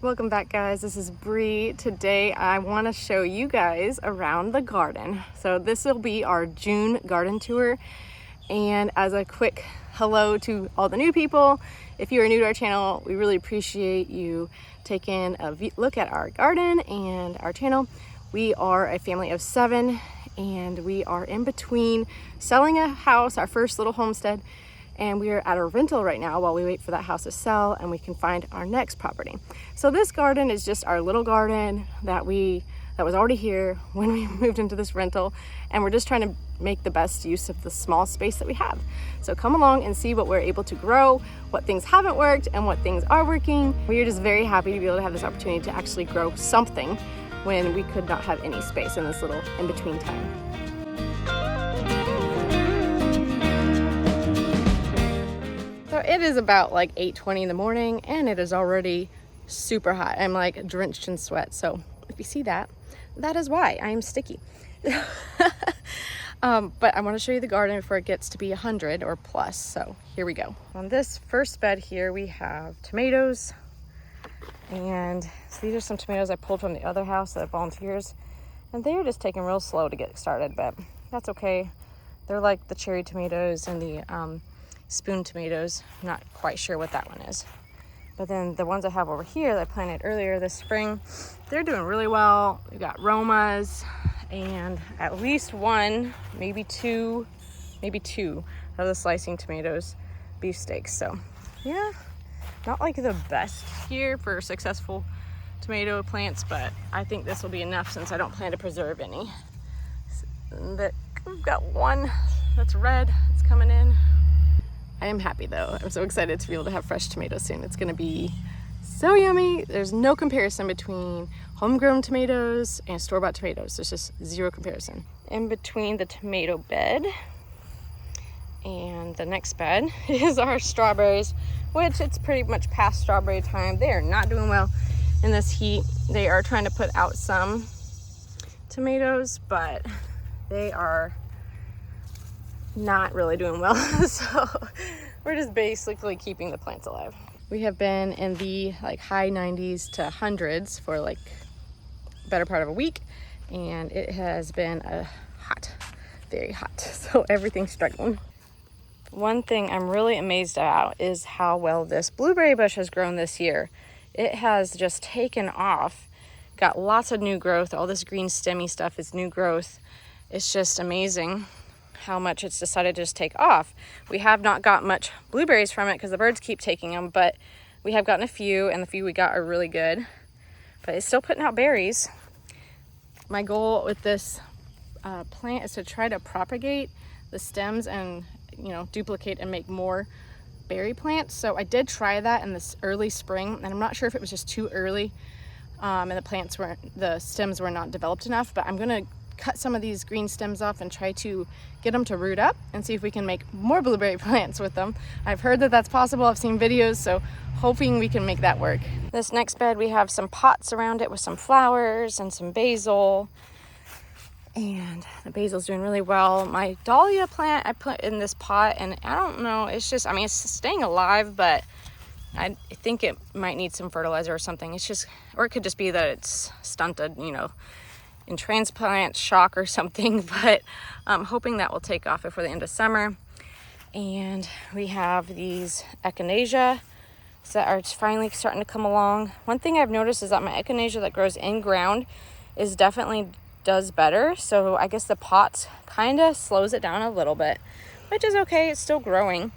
Welcome back, guys. This is Bree. Today I want to show you guys around the garden. So this will be our June garden tour. And as a quick hello to all the new people, if you are new to our channel, we really appreciate you taking a look at our garden and our channel. We are a family of 7 and we are in between selling a house, our first little homestead, and we are at a rental right now while we wait for that house to sell and we can find our next property. So this garden is just our little garden that was already here when we moved into this rental, and we're just trying to make the best use of the small space that we have. So come along and see what we're able to grow, what things haven't worked and what things are working. We are just very happy to be able to have this opportunity to actually grow something when we could not have any space in this little in-between time. So it is about like 8:20 in the morning and it is already super hot. I'm like drenched in sweat. So if you see that, that is why I am sticky. But I want to show you the garden before it gets to be 100 or plus. So here we go. On this first bed here, we have tomatoes. And so these are some tomatoes I pulled from the other house that volunteers. And they are just taking real slow to get started, but that's okay. They're like the cherry tomatoes and the spoon tomatoes. I'm not quite sure what that one is. But then the ones I have over here that I planted earlier this spring, they're doing really well. We've got Romas and at least one, maybe two of the slicing tomatoes, beefsteaks. So yeah, not like the best here for successful tomato plants, but I think this will be enough since I don't plan to preserve any. We've got one that's red, it's coming in. I am happy though. I'm so excited to be able to have fresh tomatoes soon. It's gonna be so yummy. There's no comparison between homegrown tomatoes and store-bought tomatoes. There's just zero comparison. In between the tomato bed and the next bed is our strawberries, which it's pretty much past strawberry time. They are not doing well in this heat. They are trying to put out some tomatoes, but they are not really doing well. So we're just basically keeping the plants alive. We have been in the like high 90s to hundreds for like better part of a week, and it has been hot, very hot. So everything's struggling. One thing I'm really amazed at is how well this blueberry bush has grown this year. It has just taken off, got lots of new growth. All this green stemmy stuff is new growth. It's just amazing how much it's decided to just take off. We have not got much blueberries from it because the birds keep taking them, but we have gotten a few, and the few we got are really good. But it's still putting out berries. My goal with this plant is to try to propagate the stems and, you know, duplicate and make more berry plants. So I did try that in this early spring, and I'm not sure if it was just too early and the stems were not developed enough, but I'm gonna cut some of these green stems off and try to get them to root up and see if we can make more blueberry plants with them. I've heard that that's possible. I've seen videos, so hoping we can make that work. This next bed, we have some pots around it with some flowers and some basil, and the basil's doing really well. My dahlia plant I put in this pot, and I don't know, it's just, I mean, it's staying alive, but I think it might need some fertilizer or something. It's just, or it could just be that it's stunted, you know, in transplant shock or something, but I'm hoping that will take off before the end of summer. And we have these echinacea that are finally starting to come along. One thing I've noticed is that my echinacea that grows in ground is definitely does better. So I guess the pot kind of slows it down a little bit, which is okay. It's still growing.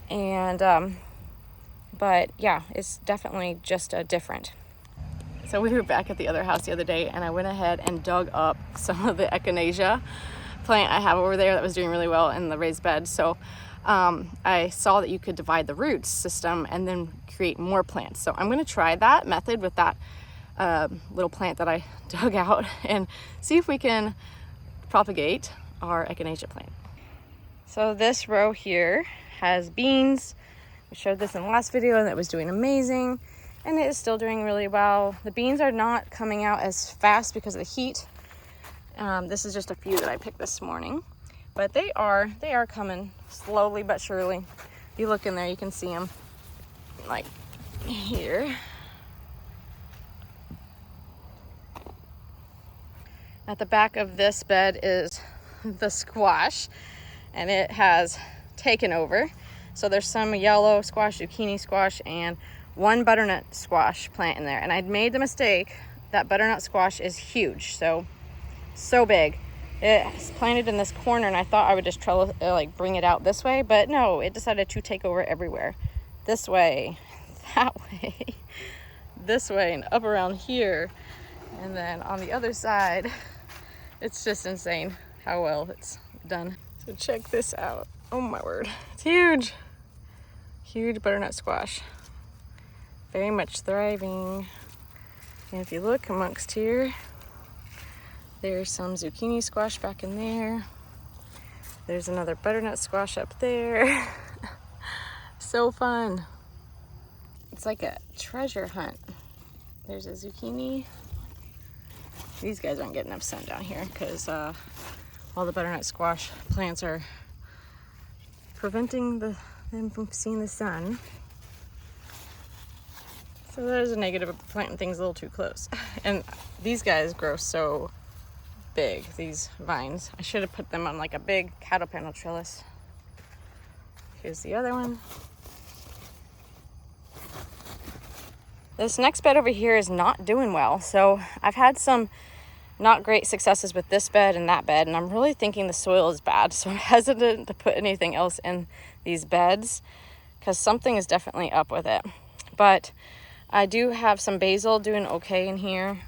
And, but yeah, it's definitely just different. So we were back at the other house the other day, and I went ahead and dug up some of the echinacea plant I have over there that was doing really well in the raised bed. So I saw that you could divide the roots system and then create more plants. So I'm going to try that method with that little plant that I dug out and see if we can propagate our echinacea plant. So this row here has beans. We showed this in the last video, and it was doing amazing. And it is still doing really well. The beans are not coming out as fast because of the heat. This is just a few that I picked this morning, but they are coming slowly but surely. If you look in there, you can see them like here. At the back of this bed is the squash, and it has taken over. So there's some yellow squash, zucchini squash, and one butternut squash plant in there. And I'd made the mistake that butternut squash is huge, so big. It's planted in this corner, and I thought I would just like bring it out this way, but no, it decided to take over everywhere. This way, that way, this way, and up around here. And then on the other side, it's just insane how well it's done. So check this out. Oh my word, it's huge. Huge butternut squash. Very much thriving. And if you look amongst here, there's some zucchini squash back in there. There's another butternut squash up there. So fun. It's like a treasure hunt. There's a zucchini. These guys aren't getting enough sun down here because all the butternut squash plants are preventing them from seeing the sun. So there's a negative of planting things a little too close. And these guys grow so big, these vines. I should have put them on like a big cattle panel trellis. Here's the other one. This next bed over here is not doing well. So I've had some not great successes with this bed and that bed, and I'm really thinking the soil is bad. So I'm hesitant to put anything else in these beds because something is definitely up with it. But I do have some basil doing okay in here.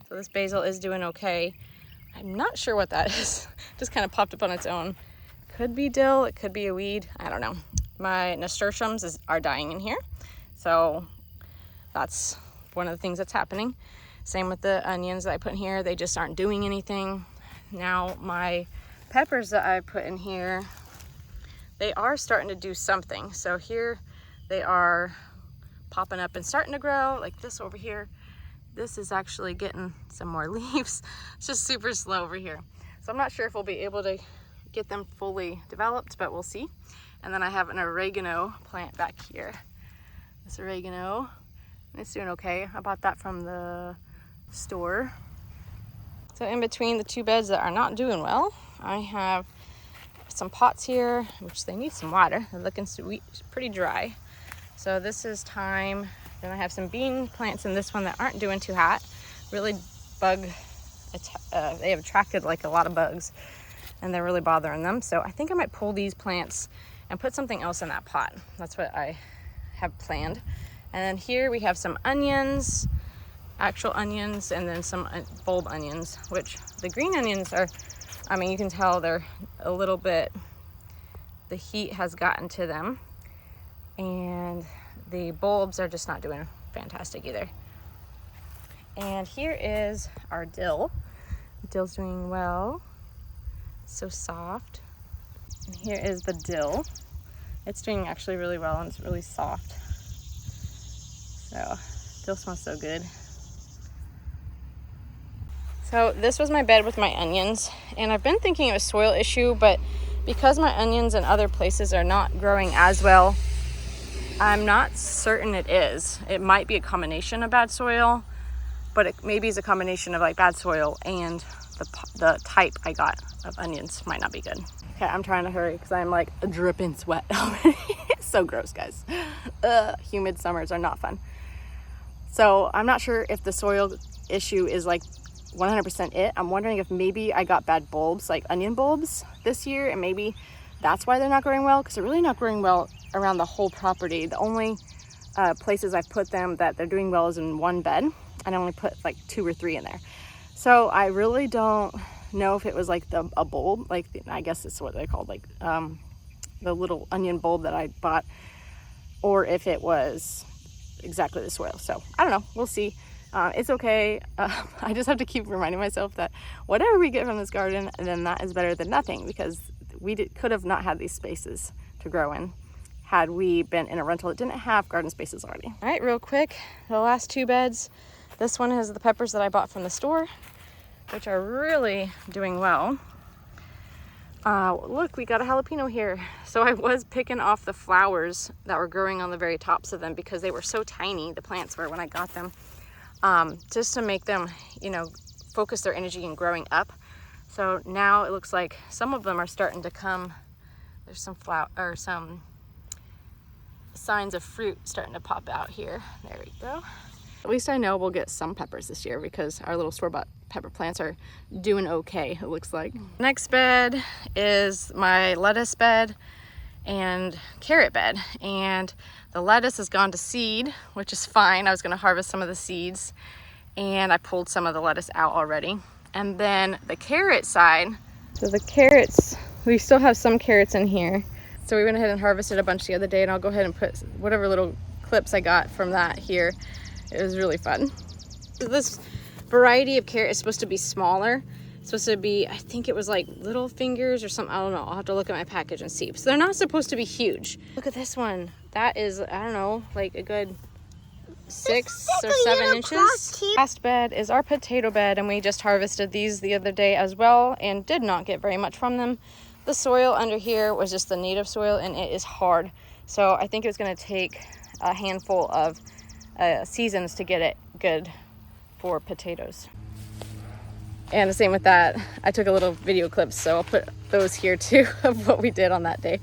So this basil is doing okay. I'm not sure what that is. Just kind of popped up on its own. Could be dill, it could be a weed, I don't know. My nasturtiums are dying in here. So that's one of the things that's happening. Same with the onions that I put in here. They just aren't doing anything. Now my peppers that I put in here, they are starting to do something. So here they are popping up and starting to grow, like this over here. This is actually getting some more leaves. It's just super slow over here. So I'm not sure if we'll be able to get them fully developed, but we'll see. And then I have an oregano plant back here. This oregano, it's doing okay. I bought that from the store. So in between the two beds that are not doing well, I have some pots here, which they need some water. They're looking sweet, pretty dry. So this is time. Then I have some bean plants in this one that aren't doing too hot. Really they have attracted like a lot of bugs and they're really bothering them. So I think I might pull these plants and put something else in that pot. That's what I have planned. And then here we have some onions, actual onions, and then some bulb onions, which the green onions are, I mean, you can tell they're a little bit, the heat has gotten to them. And the bulbs are just not doing fantastic either. And here is our dill. The dill's doing well. So soft. And here is the dill. It's doing actually really well and it's really soft. So, dill smells so good. So this was my bed with my onions, and I've been thinking it was a soil issue, but because my onions in other places are not growing as well, I'm not certain it is. It might be a combination of bad soil, but it maybe is a combination of like bad soil and the type I got of onions might not be good. Okay, I'm trying to hurry because I'm like dripping sweat already. It's so gross, guys. Humid summers are not fun. So I'm not sure if the soil issue is like 100% it. I'm wondering if maybe I got bad bulbs, like onion bulbs this year, and maybe that's why they're not growing well, because they're really not growing well around the whole property. The only places I've put them that they're doing well is in one bed, and I only put like 2 or 3 in there. So I really don't know if it was like a bulb, like I guess it's what they called, like the little onion bulb that I bought, or if it was exactly the soil. So I don't know, we'll see. It's okay. I just have to keep reminding myself that whatever we get from this garden, then that is better than nothing, because we could have not had these spaces to grow in had we been in a rental that didn't have garden spaces already. All right, real quick, the last 2 beds. This one has the peppers that I bought from the store, which are really doing well. Look, we got a jalapeno here. So I was picking off the flowers that were growing on the very tops of them because they were so tiny, the plants were, when I got them, just to make them, you know, focus their energy in growing up. So now it looks like some of them are starting to come. There's some flower or some signs of fruit starting to pop out here. There we go. At least I know we'll get some peppers this year because our little store-bought pepper plants are doing okay, it looks like. Next bed is my lettuce bed and carrot bed, and the lettuce has gone to seed, which is fine. I was going to harvest some of the seeds and I pulled some of the lettuce out already. And then the carrot side, so the carrots, we still have some carrots in here. So we went ahead and harvested a bunch the other day, and I'll go ahead and put whatever little clips I got from that here. It was really fun. This variety of carrot is supposed to be smaller. It's supposed to be, I think it was like little fingers or something. I don't know. I'll have to look at my package and see. So they're not supposed to be huge. Look at this one. That is, I don't know, like a good 6 or 7 inches. Last bed is our potato bed, and we just harvested these the other day as well and did not get very much from them. The soil under here was just the native soil, and it is hard. So I think it was going to take a handful of seasons to get it good for potatoes. And the same with that. I took a little video clip, so I'll put those here too of what we did on that day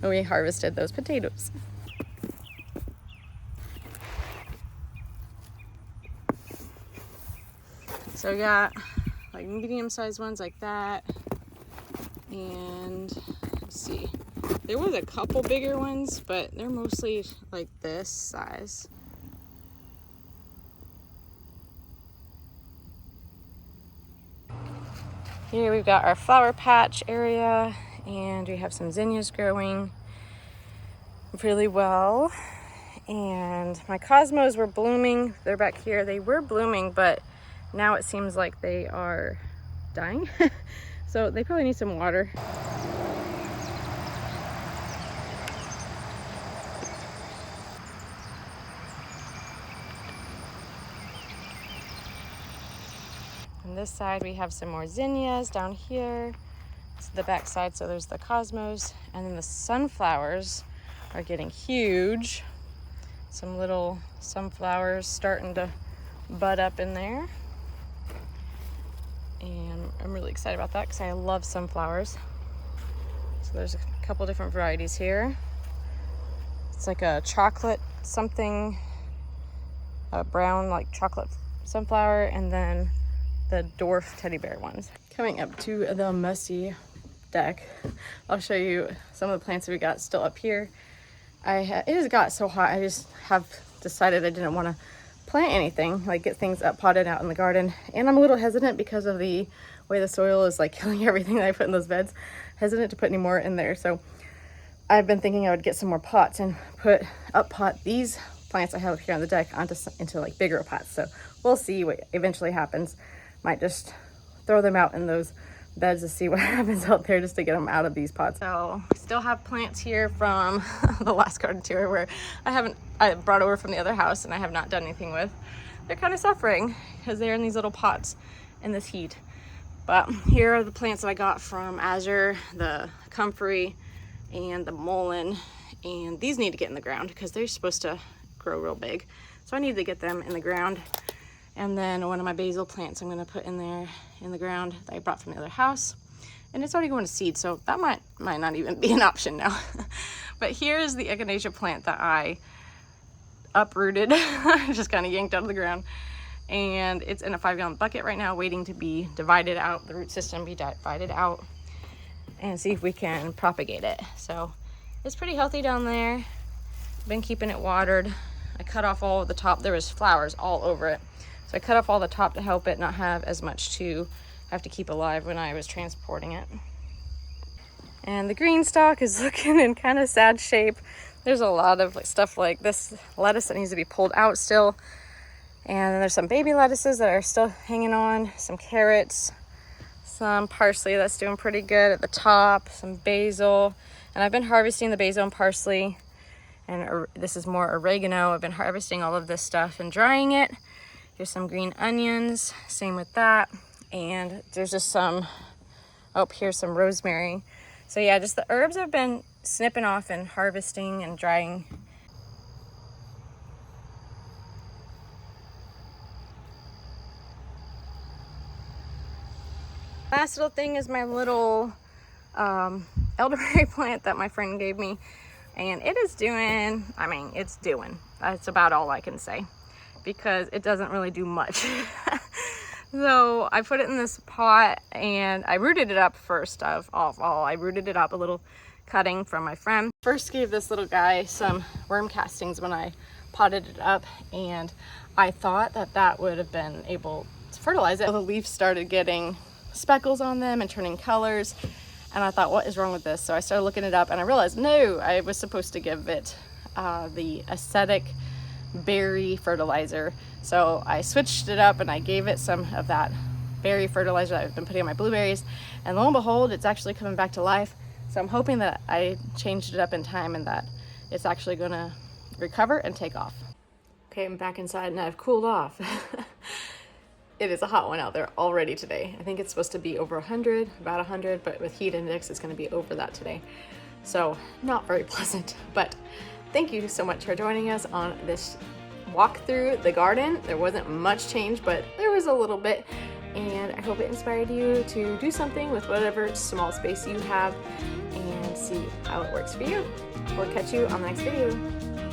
when we harvested those potatoes. So I got like medium-sized ones like that, and let's see, there was a couple bigger ones, but they're mostly like this size. Here we've got our flower patch area, and we have some zinnias growing really well. And my cosmos were blooming. They're back here. They were blooming, but now it seems like they are dying. So they probably need some water. On this side we have some more zinnias down here. It's the back side, so there's the cosmos, and then the sunflowers are getting huge. Some little sunflowers starting to bud up in there, and I'm really excited about that because I love sunflowers. So there's a couple different varieties here. It's like a chocolate something, a brown like chocolate sunflower, and then the dwarf teddy bear ones. Coming up to the messy deck, I'll show you some of the plants that we got still up here. It has got so hot, I just have decided I didn't want to plant anything, like get things up potted out in the garden. And I'm a little hesitant because of the way the soil is like killing everything that I put in those beds. Hesitant to put any more in there. So I've been thinking I would get some more pots and up pot these plants I have here on the deck into like bigger pots. So we'll see what eventually happens. Might just throw them out in those beds to see what happens out there, just to get them out of these pots. So I still have plants here from the last garden tour where I brought over from the other house and I have not done anything with. They're kind of suffering because they're in these little pots in this heat. But here are the plants that I got from Azure, the comfrey and the mullein, and these need to get in the ground because they're supposed to grow real big. So I need to get them in the ground. And then one of my basil plants I'm going to put in there in the ground that I brought from the other house. And it's already going to seed, so that might not even be an option now. But here's the echinacea plant that I uprooted, just kind of yanked out of the ground. And it's in a 5-gallon bucket right now, waiting to be divided out, the root system be divided out, and see if we can propagate it. So it's pretty healthy down there. Been keeping it watered. I cut off all of the top. There was flowers all over it. So I cut off all the top to help it not have as much to have to keep alive when I was transporting it. And the green stalk is looking in kind of sad shape. There's a lot of stuff like this lettuce that needs to be pulled out still. And then there's some baby lettuces that are still hanging on, some carrots, some parsley that's doing pretty good at the top, some basil. And I've been harvesting the basil and parsley. And this is more oregano. I've been harvesting all of this stuff and drying it. Here's some green onions, same with that. And there's just here's some rosemary. So yeah, just the herbs I've been snipping off and harvesting and drying. Last little thing is my little elderberry plant that my friend gave me, and it is doing, I mean, it's doing. That's about all I can say, because it doesn't really do much. So I put it in this pot and I rooted it up first of all. I rooted it up, a little cutting from my friend. First gave this little guy some worm castings when I potted it up, and I thought that that would have been able to fertilize it. The leaves started getting speckles on them and turning colors, and I thought, what is wrong with this? So I started looking it up and I realized, no, I was supposed to give it the acidic berry fertilizer. So I switched it up and I gave it some of that berry fertilizer that I've been putting on my blueberries, and lo and behold, it's actually coming back to life. So I'm hoping that I changed it up in time and that it's actually gonna recover and take off. Okay, I'm back inside and I've cooled off. It is a hot one out there already today. I think it's supposed to be over 100, about 100, but with heat index, it's gonna be over that today. So not very pleasant, but thank you so much for joining us on this walk through the garden. There wasn't much change, but there was a little bit, and I hope it inspired you to do something with whatever small space you have and see how it works for you. We'll catch you on the next video.